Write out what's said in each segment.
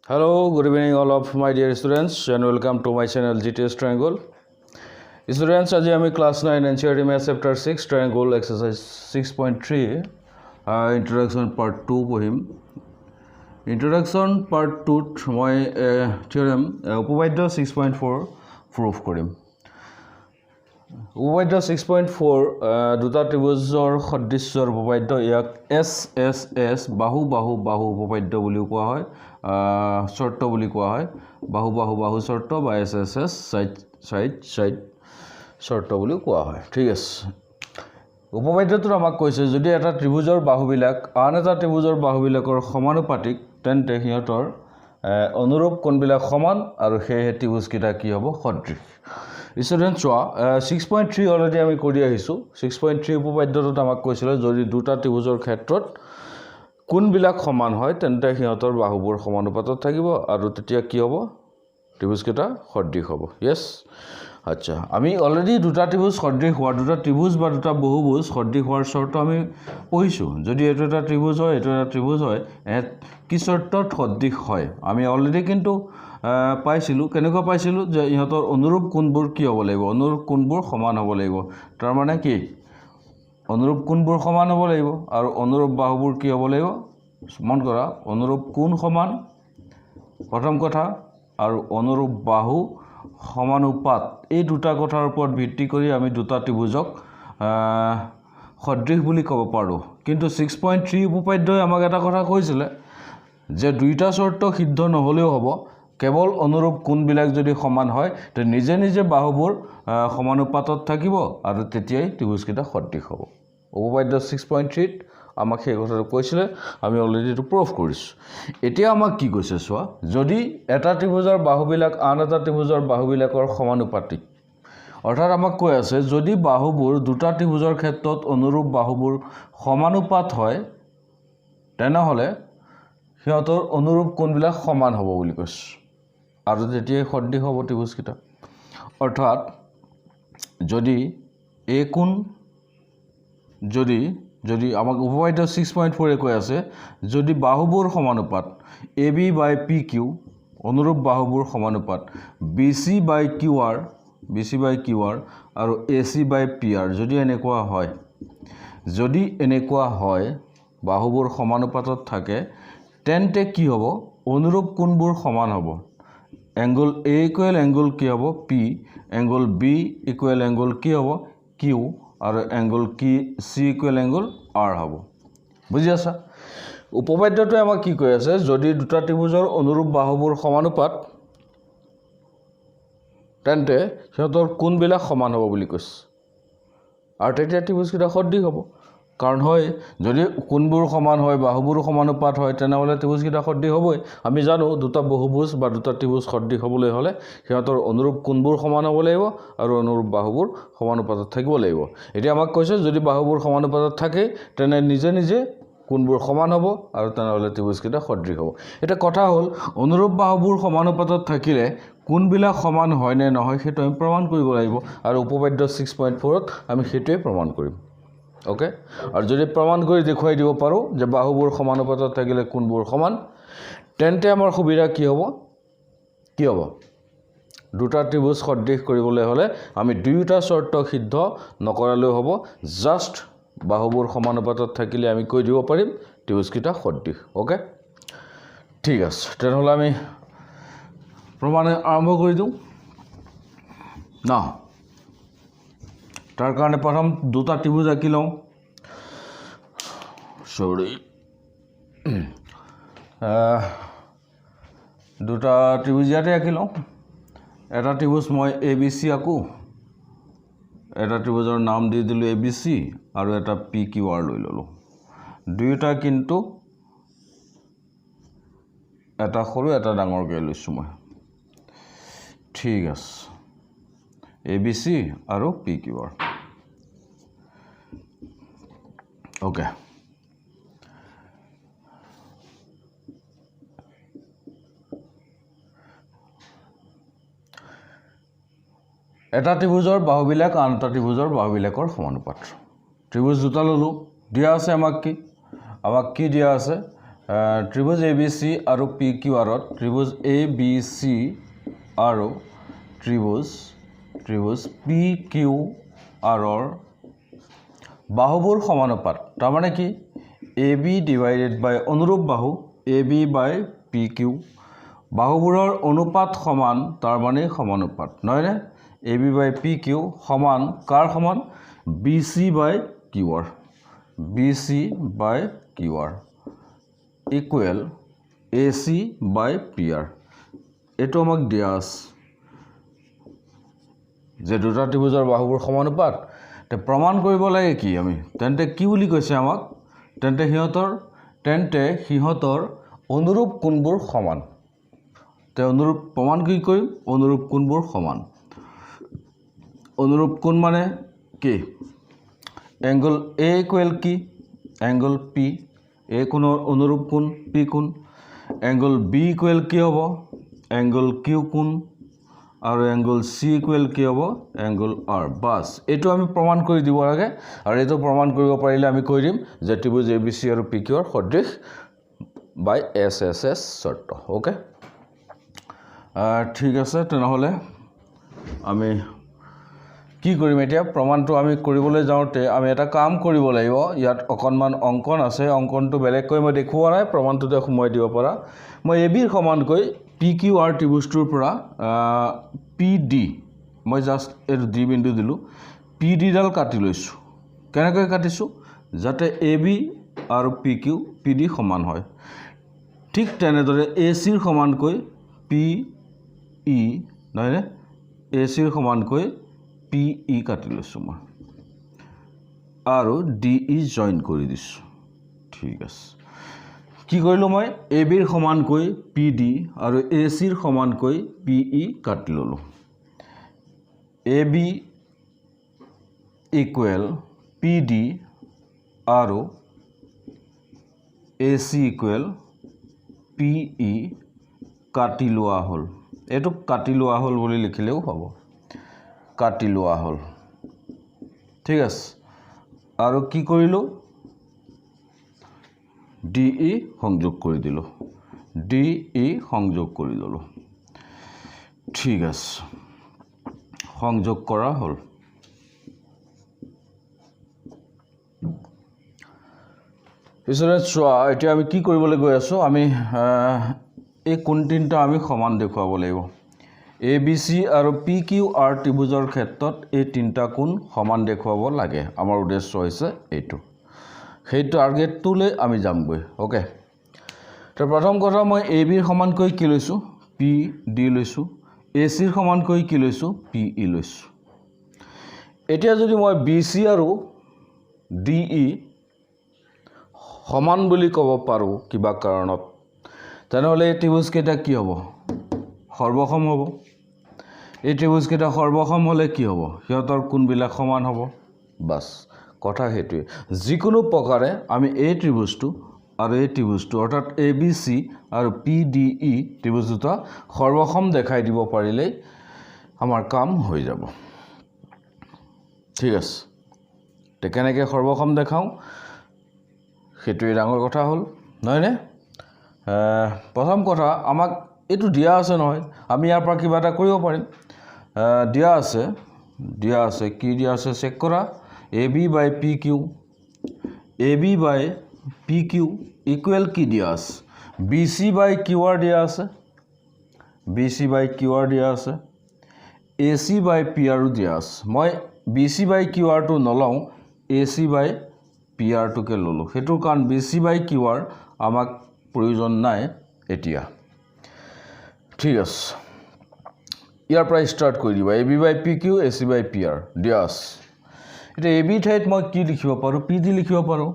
Hello, good evening all of my dear students and welcome to my channel GTS Triangle. Students, today I am class 9 NCERT Maths chapter 6 Triangle exercise 6.3 introduction part 2 পঢ়িম introduction part 2 মই theorem উপপাদ্য 6.4 proof কৰিম উপপাদ্য 6.4 দুটা ত্ৰিভুজৰ সদৃশ্যৰ উপপাদ্য ইয়াক SSS বাহু বাহু বাহু উপপাদ্য বুলি কোৱা হয় শৰ্ত বুলি কোৱা হয় বাহু বাহু বাহু শৰ্ত বা SSS সাইড শৰ্ত বুলি কোৱা হয় ঠিক আছে উপপাদ্যটো আমাক কৈছে যদি এটা ত্ৰিভুজৰ বাহুবিলাক আন এটা ত্ৰিভুজৰ বাহুবিলাকৰ সমানুপাতিক তেন্তে হিয়তৰ অনুৰূপ কোণবিলাক সমান আৰু সেই ত্ৰিভুজকেইটা কি হ'ব সদৃশ Students, 6.3 already আমি কৰি আহিছো 6.3 উপপাদ্যটোত আমাক কৈছিল যদি দুটা ত্ৰিভুজৰ ক্ষেত্ৰত কোণবিলাক সমান হয় তেন্তে হিয়তৰ বাহুবোৰ সমানুপাতত থাকিব আৰু তেতিয়া কি হ'ব ত্ৰিভুজকেইটা সদৃশ হ'ব yes আচ্ছা আমি অলৰেডি দুটা ত্ৰিভুজ সদৃশ হোৱা দুটা ত্ৰিভুজ বা দুটা বহুভুজ সদৃশ হোৱাৰ শৰ্ত আমি পঢ়িছো যদি এটো এটা ত্ৰিভুজ হয় এটো এটা ত্ৰিভুজ হয় কি শৰ্তত সদৃশ হয় আমি অলৰেডি কিন্তু পাইছিলো কেনেকৈ পাইছিলো যে ইহতৰ অনুৰূপ কোণবোৰ কি হ'ব লাগিব অনুৰূপ কোণবোৰ সমান হ'ব লাগিব তাৰ মানে কি অনুৰূপ কোণবোৰ সমান হ'ব লাগিব আৰু অনুৰূপ বাহুবোৰ কি হ'ব লাগিব মন কৰা অনুৰূপ কোণ সমান প্ৰথম কথা আৰু অনুৰূপ বাহু সমানুপাত এই দুটা কথাৰ ওপৰত ভিত্তি কৰি আমি দুটা ত্ৰিভুজক সদৃশ বুলি ক'ব পাৰো কিন্তু 6.3 উপপাদ্যই আমাক এটা কথা কৈছিল যে দুইটা শৰ্ত সিদ্ধ নহলেও হ'ব কেৱল অনুৰূপ কোণবিলাক যদি সমান হয় তে নিজে নিজে বাহুবোৰ সমানুপাতত থাকিব আৰু তেতিয়াই ত্ৰিভুজকেইটা সদৃশ হ'ব উপপাদ্য 6.3 আমাক সেই কথাটো কৈছিল আমি অলৰেডি এটো প্ৰুফ কৰিছো এতিয়া আমাক কি কৈছে চোৱা যদি এটা ত্ৰিভুজৰ বাহুবিলাক আন এটা ত্ৰিভুজৰ বাহুবিলাকৰ সমানুপাতিক অৰ্থাৎ আমাক কৈ আছে যদি বাহুবোৰ দুটা ত্ৰিভুজৰ ক্ষেত্ৰত অনুৰূপ বাহুবোৰ সমানুপাত হয় তেনেহলে হিয়তৰ অনুৰূপ কোণবিলাক সমান হ'ব বুলি কৈছে আৰু যেতিয়া সদৃশ হ'ব ত্ৰিভুজকেইটা অৰ্থাৎ যদি এ কোণ যদি আমাক উপপাদ্য 6.4 এ কৈ আছে যদি বাহুবোৰ সমানুপাত AB by PQ অনুৰূপ বাহুবোৰ সমানুপাত BC by QR আৰু AC by PR যদি এনেকুৱা হয় বাহুবোৰ সমানুপাতত থাকে তেন্তে কি হ'ব অনুৰূপ কোণবোৰ সমান হ'ব angle A equal angle কি হ'ব P angle B equal angle কি হ'ব Q আৰু angle C equal angle R হ'ব বুজি আছা উপপাদ্যটো আমাক কি কৈ আছে যদি দুটা ত্ৰিভুজৰ অনুৰূপ বাহুবোৰ সমানুপাত তেন্তে সিহঁতৰ কোণবিলাক সমান হ'ব বুলি কৈছে আৰু তেতিয়া ত্ৰিভুজকেইটা সদৃশ হ'ব কাৰণ হয় যদি কোণবোৰ সমান হয় বাহুবোৰ সমানুপাত হয় তেনেহলে ত্ৰিভুজকেইটা সদৃশ হ'বই আমি জানো দুটা বহুভুজ বা দুটা ত্ৰিভুজ সদৃশ হ'বলৈ হলে সিহঁতৰ অনুৰূপ কোণবোৰ সমান হ'ব লাগিব আৰু অনুৰূপ বাহুবোৰ সমানুপাতত থাকিব লাগিব এতিয়া আমাক কৈছে যদি বাহুবোৰ সমানুপাতত থাকে তেনে নিজে নিজে কোণবোৰ সমান হ'ব আৰু তেনেহলে ত্ৰিভুজকেইটা সদৃশ হ'ব এটা কথা হ'ল অনুৰূপ বাহুবোৰ সমানুপাতত থাকিলে কোণবিলাক সমান হয় নে নহয় সেইটো আমি প্ৰমাণ কৰিব লাগিব আৰু উপপাদ্য 6.4 ত আমি সেইটোৱে প্ৰমাণ কৰিম ওকে আৰু যদি প্ৰমাণ কৰি দেখুৱাই দিব পাৰো যে বাহুবোৰ সমানুপাতত থাকিলে কোণবোৰ সমান তেন্তে আমাৰ সুবিধা কি হ'ব দুটা ত্ৰিভুজ সদৃশ কৰিবলৈ হলে আমি দুয়োটা শৰ্ত সিদ্ধ নকৰালেও হ'ব জাস্ট বাহুবোৰ সমানুপাতত থাকিলে আমি কৈ দিব পাৰিম ত্ৰিভুজকেইটা সদৃশ ওকে ঠিক আছে তেনেহলে আমি প্ৰমাণ আৰম্ভ কৰি দিওঁ না তাৰ কাৰণে প্ৰথম দুটা ত্ৰিভুজ আঁকি লওঁ দুটা ত্ৰিভুজ ইয়াতে আঁকি লওঁ এটা ত্ৰিভুজ মই ABC আঁকো এটা ত্ৰিভুজৰ নাম দি দিলোঁ ABC আৰু এটা PQR লৈ ললোঁ দুয়োটা কিন্তু এটা সৰু এটা ডাঙৰকৈ লৈছোঁ মই ঠিক আছে ABC আৰু PQR ওকে এটা ত্ৰিভুজৰ বাহুবিলাক আন এটা ত্ৰিভুজৰ বাহুবিলাকৰ সমানুপাত ত্ৰিভুজ দুটা ললোঁ দিয়া আছে আমাক কি দিয়া আছে ত্ৰিভুজ ABC আৰু PQRত ত্ৰিভুজ ABC আৰু ত্ৰিভুজ PQRৰ বাহুবোৰ সমানুপাত তাৰমানে কি AB ডিভাইডেড বাই অনুৰূপ বাহু AB বাই PQ বাহুবোৰৰ অনুপাত সমান তাৰমানে সমানুপাত নহয়নে AB বাই PQ সমান কাৰ সমান BC বাই QR BC বাই QR ইকুৱেল AC বাই PR এটো আমাক দিয়া আছে যে দুটা ত্ৰিভুজৰ বাহুবোৰ সমানুপাত তে প্ৰমাণ কৰিব লাগে কি আমি তেন্তে কি বুলি কৈছে আমাক তেন্তে সিহঁতৰ অনুৰূপ কোণবোৰ সমান তে অনুৰূপ প্ৰমাণ কি কৰিম অনুৰূপ কোণবোৰ সমান অনুৰূপ কোণ মানে কি এংগল A ইকুৱেল কি এংগল P A কোণৰ অনুৰূপ কোণ P কোণ এংগল B ইকুৱেল কি হ'ব এংগল Q কোণ আৰু এংগল C ইকুৱেল কি হ'ব এংগল R বাস এটো আমি প্ৰমাণ কৰি দিব লাগে আৰু এটো প্ৰমাণ কৰিব পাৰিলে আমি কৈ দিম যে ত্ৰিভুজ ABC আৰু PQ ৰ সদৃশ বাই SSS শৰ্ত ওকে ঠিক আছে তেনেহলে আমি কি কৰিম এতিয়া প্ৰমাণটো আমি কৰিবলৈ যাওঁতে আমি এটা কাম কৰিব লাগিব ইয়াত অকনমান অঙ্কন আছে অঙ্কনটো বেলেগকৈ মই দেখুৱা নাই প্ৰমাণটোতে সময় দিব পৰা মই AB ৰ সমানকৈ PQR ত্ৰিভুজটোৰ পৰা PD মই জাস্ট এটো D বিন্দু দিলো PD ডাল কাটি লৈছো কেনেকৈ কাটিছো যাতে AB আৰু PQ PD সমান হয় ঠিক তেনেদৰে AC ৰ সমানকৈ PE নহয়নে AC ৰ সমানকৈ PE কাটি লৈছো মই আৰু DE জয়েন কৰি দিছো ঠিক আছে কি কৰিলো মই AB ৰ সমানকৈ PD আৰু AC ৰ সমানকৈ PE কাটি ললো AB ইকুৱেল PD আৰু AC ইকুৱেল PE কাটি লোৱা হল এটো কাটি লোৱা হল বুলি লিখিলেও হ'ব কাটি লোৱা হল ঠিক আছে আৰু কি কৰিলো DE সংযোগ কৰি দিলো DE সংযোগ কৰি ললো ঠিক আছে সংযোগ কৰা হল পিছৰে চোৱা এতিয়া আমি কি কৰিবলৈ গৈ আছো আমি এই কোণ তিনটা আমি সমান দেখুৱাব লাগিব ABC আৰু PQR ত্ৰিভুজৰ ক্ষেত্ৰত এই তিনটা কোণ সমান দেখুৱাব লাগে আমাৰ উদ্দেশ্য হৈছে এইটো সেই টাৰ্গেটটোলৈ আমি যামগৈ ওকে তো প্ৰথম কথা মই AB ৰ সমানকৈ কি লৈছো PD লৈছো AC ৰ সমানকৈ কি লৈছো PE লৈছো এতিয়া যদি মই BC আৰু DE সমান বুলি ক'ব পাৰো কিবা কাৰণত তেনেহলে এই ত্ৰিভুজ কেইটা কি হ'ব সৰ্বসম হ'ব এই ত্ৰিভুজ কেইটা সৰ্বসম হলে কি হ'ব সিহঁতৰ কোণবিলাক সমান হ'ব বাস কথা হেতুৱে যিকোনো প্ৰকাৰে আমি এই ত্ৰিভুজটো আৰু এই ত্ৰিভুজটো অৰ্থাৎ ABC আৰু PDE ত্ৰিভুজ দুটা সৰ্বসম দেখাই দিব পাৰিলে আমাৰ কাম হৈ যাব ঠিক আছে তে কেনেকৈ সৰ্বসম দেখাও হেতুৱে ডাঙৰ কথা হল নহয়নে প্ৰথম কথা আমাক এটো দিয়া আছে নহয় আমি ইয়াৰ পৰা কিবা এটা কৰিব পাৰিম দিয়া আছে কি দিয়া আছে চেক কৰা AB by PQ AB by PQ equal কি দিয়া আছে BC by QR দিয়া আছে BC by QR দিয়া আছে AC by PR দিয়া আছে মই BC by QR টো নলওঁ AC by PR টোকে ললো হেতুৰ কাৰণ BC by QR আমাক প্ৰয়োজন নাই এতিয়া ঠিক আছে ইয়াৰ পৰা ষ্টাৰ্ট কৰি দিবা AB by PQ AC by PR দিয়া আছে এটা AB ঠাইত মই কি লিখিব পাৰো PD লিখিব পাৰো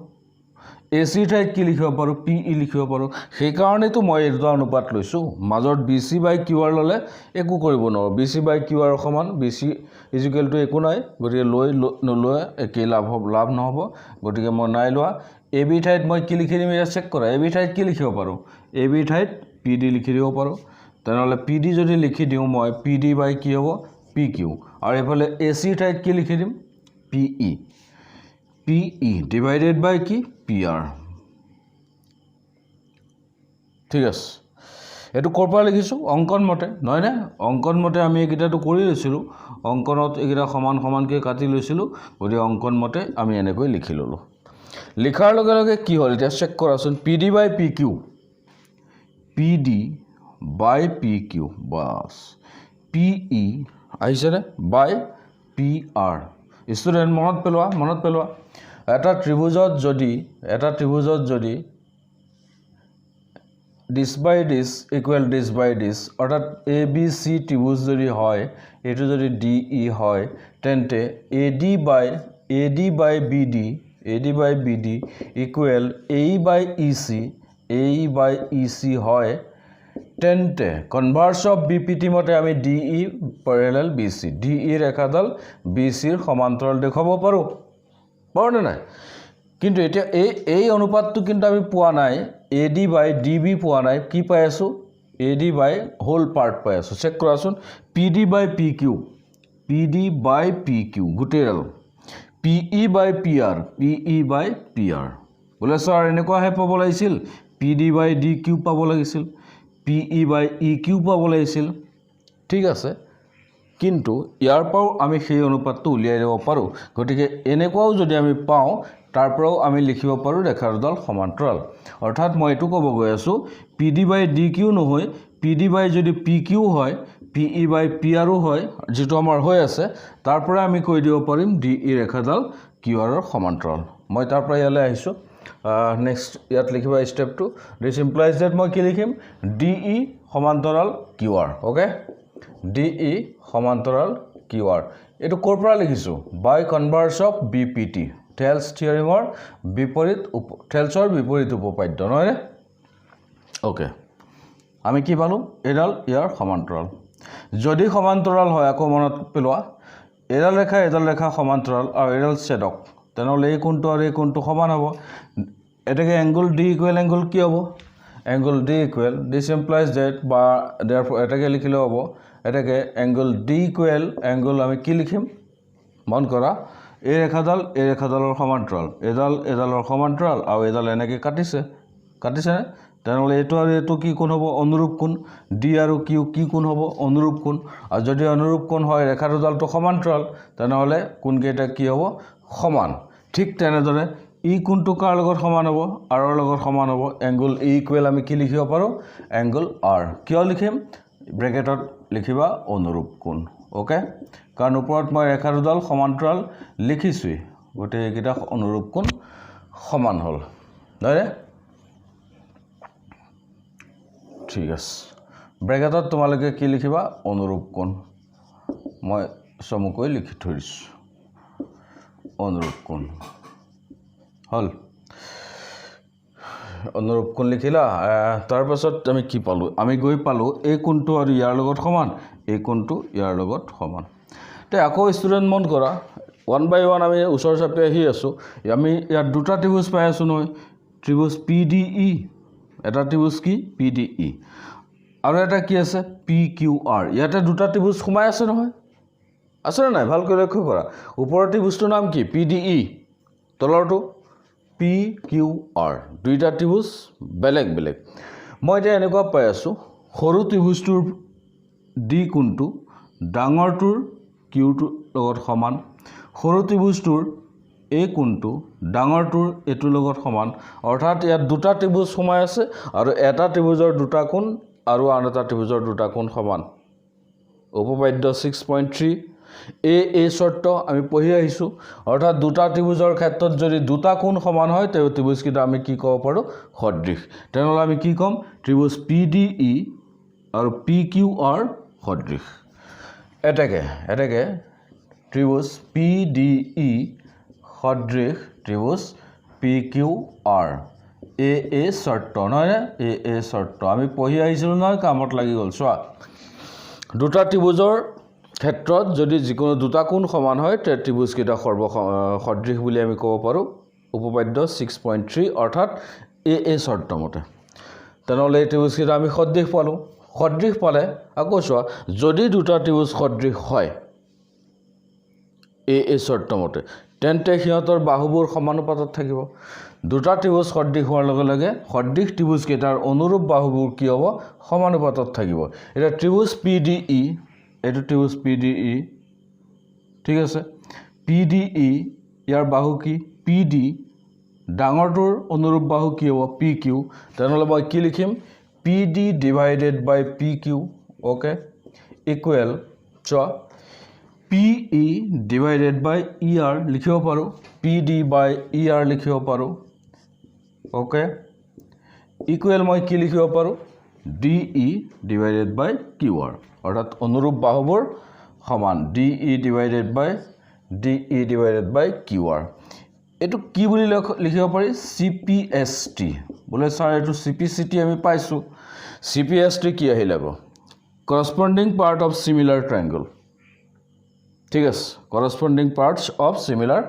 AC ঠাইত কি লিখিব পাৰো PE লিখিব পাৰো সেই কাৰণে তো মই এই দুটা অনুপাত লৈছো মাজত BC by QR ললে একো কৰিব নোৱাৰো BC by QR সমান BC = একো নাই গতিকে লৈ একে লাভ নহব গতিকে মই নাই লোৱা AB ঠাইত মই কি লিখি দিম চেক কৰা AB ঠাইত কি লিখিব পাৰো AB ঠাইত PD লিখি দিব পাৰো তেনেহলে PD যদি লিখি দিও মই PD by কি হ'ব PQ আৰু এফালে AC ঠাইত কি লিখি দিম PE divided by কি PR ঠিক আছে এটো ক'ৰ পৰা লিখিছো অঙ্কন মতে নহয় নে অঙ্কন মতে আমি একিটাটো কৰি লৈছিলো অঙ্কনত একিটা সমান সমানকে কাটি লৈছিলো গতি অঙ্কন মতে আমি এনেকৈ লিখি ললো লিখাৰ লগে লগে কি হ'ল এটা চেক কৰাচোন PD by PQ PD by PQ বাস PE আহিছে নে by PR ষ্টুডেন্ট মনত পেলোৱা এটা ত্ৰিভুজত যদি this by this equal this by this অর্থাৎ ABC ত্রিভুজ যদি হয় এটো যদি DE হয় তেন্তে AD by BD equal AE by EC হয় তেন্তে কনভার্স অফ BPT মতে আমি DE parallel BC DE রেখাডাল BC এর সমান্তরাল দেখাব পাৰো পাৰো না কিন্তু এটা এই অনুপাতটো কিন্তু আমি পোৱা নাই AD by DB পোৱা নাই কি পাই আছো AD by হোল পাৰ্ট পাই আছো চেক কৰাচোন PD by PQ গুটেৰাল PE by PR বলে স্যাৰ এনেকুৱা হে পাব লাগিছিল PD by DQ পাব লাগিছিল PE by EQ পাব লাগিছিল ঠিক আছে কিন্তু ইয়াৰ পাও আমি সেই অনুপাতটো উলিয়াই দিব পাৰো গতিকে এনেকুৱাও যদি আমি পাও তাৰ পৰাও আমি লিখিব পাৰো ৰেখাৰ দুডাল সমান্তৰাল অৰ্থাৎ মই এটো ক'ব গৈ আছো PD by DQ নহয় PD by যদি PQ হয় PE by PR হয় যেটো আমাৰ হৈ আছে তাৰ পৰা আমি কৈ দিব পাৰিম DE ৰেখাডাল QR ৰ সমান্তৰাল মই তাৰ পৰা ইয়ালে আহিছো নেক্সট ইয়াত লিখিবা স্টেপ 2 দিস ইমপ্লাইজ দ্যাট মই কি লিখিম DE সমান্তৰাল QR ওকে DE সমান্তৰাল QR এটো ক'ৰ পৰা লিখিছো বাই কনভাৰ্স অফ BPT টেলস থিওৰেমৰ টেলসৰ বিপৰীত উপপাদ্য নহয় ওকে আমি কি পালো এডাল ইয়াৰ সমান্তৰাল যদি সমান্তৰাল হয় আকৌ মনত পেলোৱা এডাল ৰেখা সমান্তৰাল আৰু এডাল ছেদক তেনলে এই কোণটো আৰু এই কোণটো সমান হ'ব এটাকে অ্যাঙ্গেল D ইকুয়াল অ্যাঙ্গেল কি হ'ব angle D equal this implies that বা देयरफॉर এটাকে লিখিলে হ'ব এটাকে অ্যাঙ্গেল D ইকুয়াল অ্যাঙ্গেল আমি কি লিখিম মন কৰা এই ৰেখাডালৰ সমান্তৰাল এডালৰ সমান্তৰাল আৰু এডাল এনেকে কাটিছে তেনলে এটো আৰু এটো কি কোণ হ'ব অনুৰূপ কোণ D আৰু Q কি কোণ হ'ব অনুৰূপ কোণ আৰু যদি অনুৰূপ কোণ হয় ৰেখাডালটো সমান্তৰাল তেনলে কোণ কেইটা কি হ'ব সমান ঠিক তেনেদৰে ই কোণটো কাৰ লগত সমান হ'ব r ৰ লগত সমান হ'ব অ্যাঙ্গেল E ইকুয়াল আমি কি লিখিব পাৰো অ্যাঙ্গেল R কিয় লিখিম ব্ৰ্যাকেটত লিখিবা অনুৰূপ কোণ ওকে কাৰণ ওপৰত মই ৰেখা দুডাল সমান্তৰাল লিখিছো গটে একিটা অনুৰূপ কোণ সমান হল নহয় ঠিক আছে ব্ৰ্যাকেটত তোমালোকে কি লিখিবা অনুৰূপ কোণ মই সমকৈ লিখি থৈছো অনুৰূপ কোণ হল অনুৰূপ কোণ লিখিলা তাৰ পাছত আমি কি পালো আমি গৈ পালো এই কোণটো আৰু ইয়াৰ লগত সমান এই কোণটো ইয়াৰ লগত সমান তে আকৌ ষ্টুডেন্ট মন কৰা 1 by 1 আমি উচৰ চাপে আহি আছো আমি ইয়াৰ দুটা ত্ৰিভুজ পাই আছো নহয় ত্ৰিভুজ PDE এটা ত্ৰিভুজ কি PDE আৰু এটা কি আছে PQR ইয়াতে দুটা ত্ৰিভুজ সোমাই আছে নহয় আছে নাই ভালকৈ লক্ষ্য কৰা ওপৰৰ ত্ৰিভুজটোৰ নাম কি PDE তলৰটো PQR দুইটা ত্ৰিভুজ বেলেগ মই এতিয়া এনেকুৱা পাই আছো সৰু ত্ৰিভুজটোৰ D কোণটো ডাঙৰটোৰ Q টোৰ লগত সমান সৰু ত্ৰিভুজটোৰ A কোণটো ডাঙৰটোৰ এটোৰ লগত সমান অৰ্থাৎ ইয়াত দুটা ত্ৰিভুজ সোমাই আছে আৰু এটা ত্ৰিভুজৰ দুটা কোণ আৰু আন এটা ত্ৰিভুজৰ দুটা কোণ সমান উপপাদ্য 6.3 এই শৰ্ত আমি পঢ়ি আহিছো অৰ্থাৎ দুটা ত্ৰিভুজৰ ক্ষেত্ৰত যদি দুটা কোণ সমান হয় তে ত্ৰিভুজ কিটা আমি কি ক'ব পাৰো সদৃশ তেনলে আমি কি কম ত্ৰিভুজ PDE আৰু PQR সদৃশ এটাকে ত্ৰিভুজ PDE সদৃশ ত্ৰিভুজ PQR এই শৰ্ত নহয় এই শৰ্ত আমি পঢ়ি আহিছিলো নহয় কামত লাগি গল চোৱা দুটা ত্ৰিভুজৰ ক্ষেত্ৰত যদি যিকোনো দুটা কোণ সমান হয় তে ত্ৰিভুজ কিটা সদৃশ বুলি আমি ক'ব পাৰো উপপাদ্য 6.3 অৰ্থাৎ এই শৰ্ত মতে তেনলে এই ত্ৰিভুজ কিটা আমি সদৃশ পালে আকৌ চোৱা যদি দুটা ত্ৰিভুজ সদৃশ হয় এই শৰ্ত মতে তেন্তে সিহঁতৰ বাহুবোৰ সমানুপাতত থাকিব দুটা ত্ৰিভুজ সদৃশ হোৱাৰ লগে লগে সদৃশ ত্ৰিভুজ কেইটাৰ অনুৰূপ বাহুবোৰ কি হ'ব সমানুপাতত থাকিব এটা ত্ৰিভুজ PDE এটো ত্ৰিভুজ PDE ঠিক আছে PDE ইয়াৰ বাহু কি PD ডাঙৰটোৰ অনুৰূপ বাহু কি হ'ব PQ তেনেহ'লে মই কি লিখিম PD divided by PQ okay equal so PE divided by ER লিখিব পাৰো PD by ER লিখিব পাৰো okay equal মই কি লিখিব পাৰো DE divided by QR অৰ্থাৎ অনুৰূপ বাহুবোৰ সমান DE divided by QR এটো কি বুলি লিখিব পাৰি CPST বলে স্যাৰ এটো CPCT আমি পাইছো CPST কি আহিল আকৌ corresponding part of similar triangle ঠিক আছে corresponding parts of similar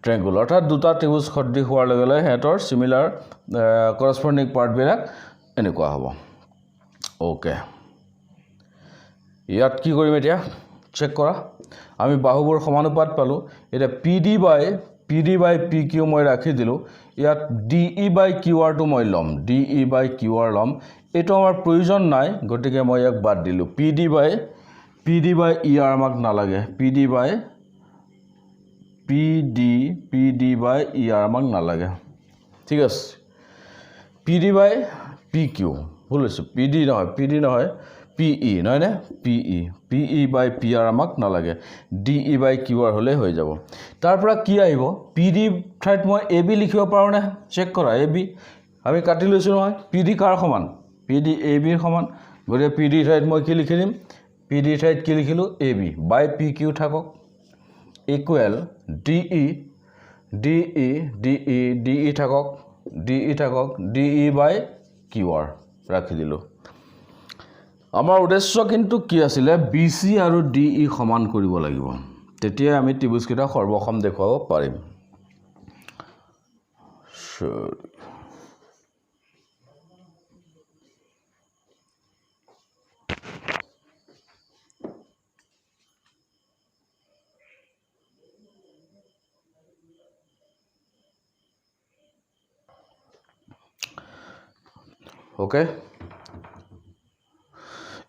triangle অৰ্থাৎ দুটা ত্ৰিভুজ সদৃশ হোৱাৰ লগে লগে হেতৰ similar corresponding part বিলাক এনেকুৱা হ'ব ওকে ইয়াত কি কৰিম এতিয়া চেক কৰা আমি বাহুবোৰ সমানুপাত পালো এটা PD by PQ মই ৰাখি দিলো ইয়াত DE by QR টো মই লম DE by QR লম এটো আমাৰ প্ৰয়োজন নাই গটিকে মই এক বাদ দিলো PD by ER আমাক নালাগে PD by ER আমাক নালাগে ঠিক আছে PD by PQ বলছো PD নহয় PE নহয় নে PE by PR আমাক নালাগে DE by QR হলে হৈ যাব তাৰ পৰা কি আহিব PD ঠাইত মই AB লিখিব পাৰো না চেক কৰা AB আমি কাটি লৈছো নহয় PD কাৰ সমান PD AB ৰ সমান গৰে PD ঠাইত মই কি লিখি দিম PD ঠাইত কি লিখিলো AB by PQ থাকক equal DE থাকক DE by QR ৰাখি দিলো আমাৰ উদ্দেশ্য কিন্তু কি আছিল BC আৰু DE সমান কৰিব লাগিব তেতিয়া আমি ত্ৰিভুজ কেইটা সৰ্বসম দেখুৱাব পাৰিম okay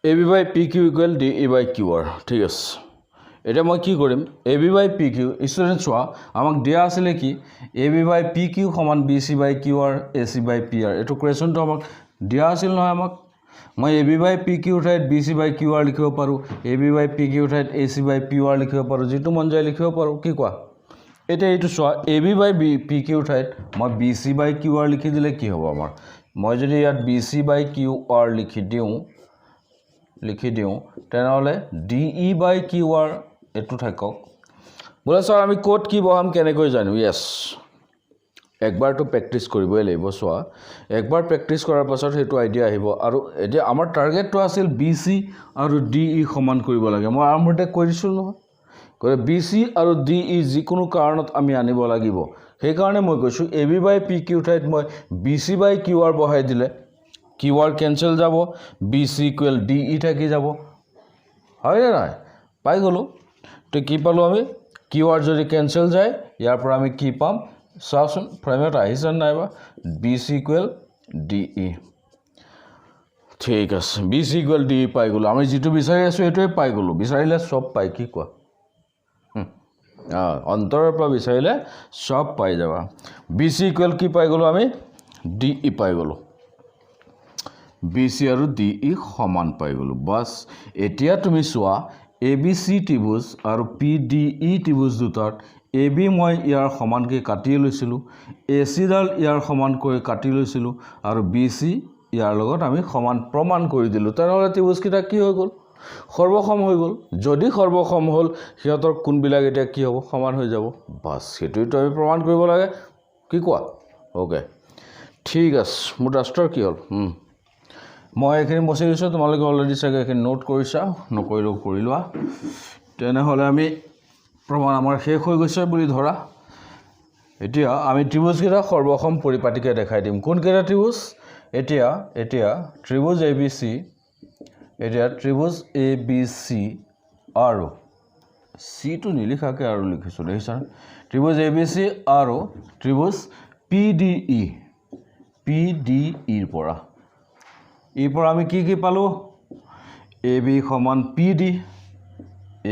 AB by PQ equal DE by QR ঠিক আছে এটা মই কি কৰিম AB by PQ স্টুডেন্ট চোৱা আমাক দিয়া আছিল কি AB by PQ সমান BC by QR AC by PR এটো কোৱেশ্চনটো আমাক দিয়া আছিল নহয় আমাক মই AB by PQ ঠাইত BC by QR লিখিব পাৰো AB by PQ ঠাইত AC by PR লিখিব পাৰো যেটো মন যায় লিখিব পাৰো কি কোৱা এটা এইটো চোৱা AB by PQ ঠাইত মই BC by QR লিখি দিলে কি হ'ব আমাৰ মই যদি ইয়াত BC by QR লিখি দিও তেনেহলে DE by QR এটো থাকক বলে স্যার আমি কোড কি বহাম কেনেকৈ জানো यस একবাৰ তো প্ৰ্যাকটিস কৰিবই লাগিব সোৱা একবাৰ প্ৰ্যাকটিস কৰাৰ পাছত হেতু আইডিয়া আহিব আৰু এতিয়া আমাৰ টাৰ্গেট তো আছিল BC আৰু DE সমান কৰিব লাগে মই আৰম্ভতে কৈছিল নহয় কৰে BC আৰু DE যিকোনো কাৰণত আমি আনিব লাগিব সেই কাৰণে মই কৈছো AB by PQ ঠাইত মই BC by QR বহাই দিলে QR cancel যাব BC equal DE থাকি যাব হয় না নাই পাই গলো তো কি পালো আমি QR যদি cancel যায় ইয়াৰ পৰা আমি কি পাম সাউন ফ্রেমত আহিছে নাইবা BC equal DE ঠিক আছে BC equal DE পাই গলো আমি যেটো বিচাৰি আছো এটোই পাই গলো বিচাৰিলে সব পাই কি কোৱা অন্তৰৰ পৰা বিচাৰিলে সব পাই যাবা BC equal কি পাই গলো আমি DE পাই গলো BC আৰু DE সমান পাই গলো বাস এতিয়া তুমি চোৱা ABC ত্ৰিভুজ আৰু PDE ত্ৰিভুজ দুটাত AB মই ইয়াৰ সমানকৈ কাটি লৈছিলো AC ডাল ইয়াৰ সমানকৈ কাটি লৈছিলো আৰু BC ইয়াৰ লগত আমি সমান প্ৰমাণ কৰি দিলো তেনেহলে ত্ৰিভুজ কিটা কি হৈ গল সৰ্বসম হৈ গল যদি সৰ্বসম হল হিয়তৰ কোনবিলাক এটা কি হ'ব সমান হৈ যাব বাস সেটোই তো আমি প্ৰমাণ কৰিব লাগে কি কোৱা ওকে ঠিক আছে মোৰ ৰাষ্ট্ৰৰ কি হল মই এখিনি বসে গৈছো তোমালোকে অলৰেডি চাগে এখিনি নোট কৰিছা নকৰিলো কৰিলোৱা তেনেহলে আমি প্ৰমাণ আমাৰ শেষ হৈ গৈছে বুলি ধৰা এতিয়া আমি ত্ৰিভুজ কেইটা সৰ্বসম পৰিপাটিকে দেখাই দিম কোন কেইটা ত্ৰিভুজ এতিয়া ত্ৰিভুজ ABC এতিয়া ত্ৰিভুজ ABC আৰু চি টো নিলিখাকে আৰু লিখিছোঁ দেখিছা ত্ৰিভুজ ABC আৰু ত্ৰিভুজ PDE PDEৰ পৰা আমি কি পালোঁ AB সমান PD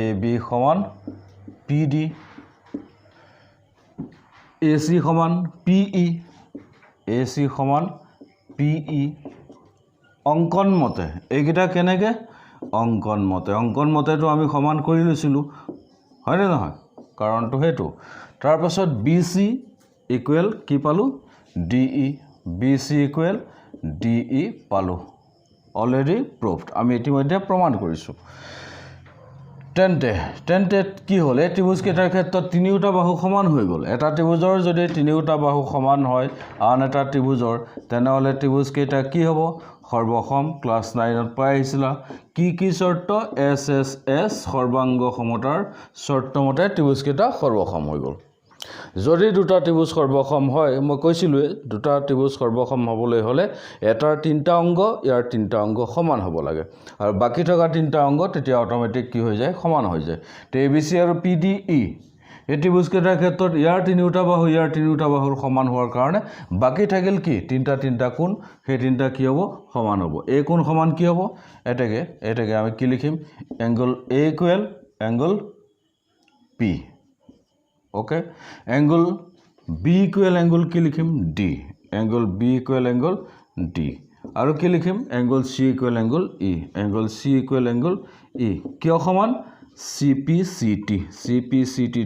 AB সমান PD AC সমান PE AC সমান PE অঙ্কন মতে এইকেইটা কেনেকৈ অঙ্কন মতেটো আমি সমান কৰি লৈছিলোঁ হয়নে নহয় কাৰণটো সেইটো তাৰপাছত BC ইকুৱেল কি পালোঁ DE BC ইকুৱেল DE পালোঁ অলৰেডি প্ৰুভড আমি ইতিমধ্যে প্ৰমাণ কৰিছোঁ তেন্তে কি হ'ল এই ত্ৰিভুজকেইটাৰ ক্ষেত্ৰত তিনিওটা বাহু সমান হৈ গ'ল এটা ত্ৰিভুজৰ যদি তিনিওটা বাহু সমান হয় আন এটা ত্ৰিভুজৰ তেনেহ'লে ত্ৰিভুজকেইটা কি হ'ব সৰ্বসম ক্লাছ 9ত পাই আহিছিলা কি শৰ্ত SSS সৰ্বাংগ সমতাৰ শৰ্তমতে ত্ৰিভুজকেইটা সৰ্বসম হৈ গ'ল যদি দুটা ত্ৰিভুজ সৰ্বসম হয় মই কৈছিলোৱে দুটা ত্ৰিভুজ সৰ্বসম হ'বলৈ হ'লে এটাৰ তিনিটা অংগ ইয়াৰ তিনিটা অংগ সমান হ'ব লাগে আৰু বাকি থকা তিনিটা অংগ তেতিয়া অটোমেটিক কি হৈ যায় সমান হৈ যায় তে ABC আৰু PDE এই ত্ৰিভুজকেইটাৰ ক্ষেত্ৰত ইয়াৰ তিনিটা বাহুৰ সমান হোৱাৰ কাৰণে বাকি থাকিল কি তিনিটা কোণ সেই তিনিটা কি হ'ব সমান হ'ব এই কোণ সমান কি হ'ব এটাকে আমি কি লিখিম angle A equal angle P okay angle B equal angle की लिखिम D angle B equal angle D और की लिखिम angle C equal angle E angle C equal angle E क्यों समान CPCT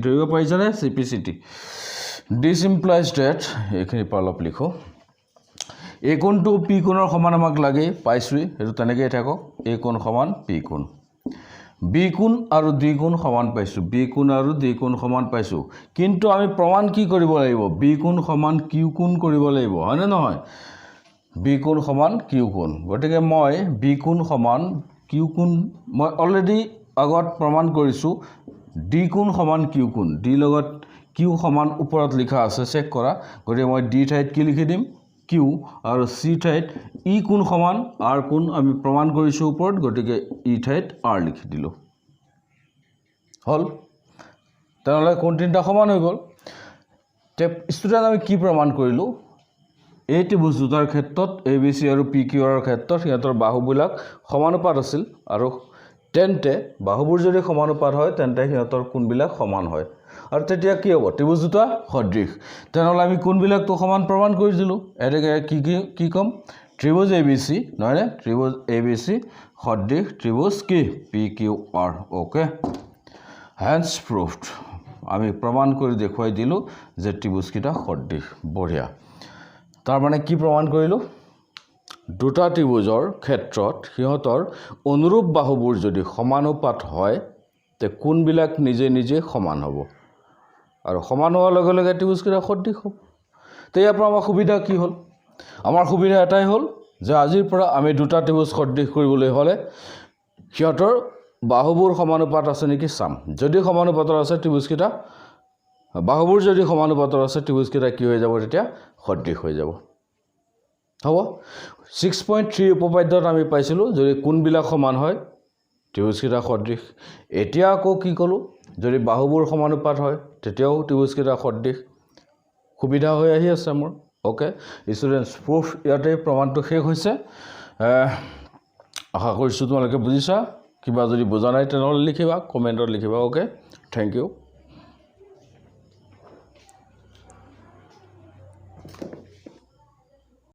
ধৰিব পাৰিছানে CPCT this implies that এইখিনি পালপ লিখো এই কোণটো P কোণৰ সমান আমাক লাগে পাইছুই এটো তেনেকৈ থাকক এই কোণ সমান P কোণ B কোণ আৰু D কোণ সমান পাইছো B কোণ আৰু D কোণ সমান পাইছো কিন্তু আমি প্ৰমাণ কি কৰিব লাগিব B কোণ সমান Q কোণ কৰিব লাগিব হয়নে নহয় B কোণ সমান Q কোণ গতিকে মই B কোণ সমান Q কোণ মই অলৰেডি আগত প্ৰমাণ কৰিছো D কোণ সমান Q কোণ D লগত Q সমান ওপৰত লিখা আছে চেক কৰা গতিকে মই D ঠাইত কি লিখি দিম Q আৰু C ঠাইত E কোণ সমান R কোণ আমি প্ৰমাণ কৰিছো ওপৰত গতিকে E ঠাইত R লিখি দিলো হল তেনেহলে কোণ তিনিটা সমান হৈ গ'ল তে ষ্টুডেন্ট আমি কি প্ৰমাণ কৰিলো এই ত্ৰিভুজ দুটাৰ ক্ষেত্ৰত ABC আৰু PQ ৰ ক্ষেত্ৰত সিহঁতৰ বাহুবিলাক সমানুপাত আছিল আৰু তেন্তে বাহুবোৰ যদি সমানুপাত হয় তেন্তে সিহঁতৰ কোণবিলাক সমান হয় আৰু তেতিয়া কি হ'ব ত্ৰিভুজ দুটা সদৃশ তেনেহলে আমি কোণবিলাকটো সমান প্ৰমাণ কৰিছিলো এটাকে কি কম ত্ৰিভুজ ABC নহয়নে ত্ৰিভুজ ABC সদৃশ ত্ৰিভুজ কি PQR ওকে hence proved আমি প্ৰমাণ কৰি দেখুৱাই দিলো যে ত্ৰিভুজকেইটা সদৃশ বঢ়িয়া তাৰ মানে কি প্ৰমাণ কৰিলো দুটা ত্ৰিভুজৰ ক্ষেত্ৰত সিহঁতৰ অনুৰূপ বাহুবোৰ যদি সমানুপাত হয় তে কোণবিলাক নিজে সমান হ'ব আৰু সমান হোৱাৰ লগে লগে ত্ৰিভুজকেইটা সদৃশ হ'ব তে ইয়াৰ পৰা আমাৰ সুবিধা কি হ'ল আমাৰ সুবিধা এটাই হ'ল যে আজিৰ পৰা আমি দুটা ত্ৰিভুজ সদৃশ কৰিবলৈ হ'লে সিহঁতৰ বাহুবোৰ সমানুপাত আছে নেকি চাম যদি সমানুপাতৰ আছে ত্ৰিভুজকেইটা বাহুবোৰ যদি সমানুপাতৰ আছে ত্ৰিভুজকেইটা কি হৈ যাব তেতিয়া সদৃশ হৈ যাব হ'ব 6.3 উপপাদ্যত আমি পাইছিলো যদি কোণবিলাক সমান হয় ত্ৰিভুজকেইটা সদৃশ এতিয়া আকৌ কি কলো যদি বাহুবোৰ সমানুপাত হয় তেতিয়াও ত্ৰিভুজকেইটা সদৃশ সুবিধা হৈ আহি আছে মোৰ ওকে ষ্টুডেন্টস প্ৰুফ ইয়াতে প্ৰমাণটো শেষ হৈছে আশা কৰিছো তোমালোকে বুজিছা কিবা যদি বুজা নাই তেনেহলে লিখিবা কমেন্টত লিখিবা ওকে থ্যাংক ইউ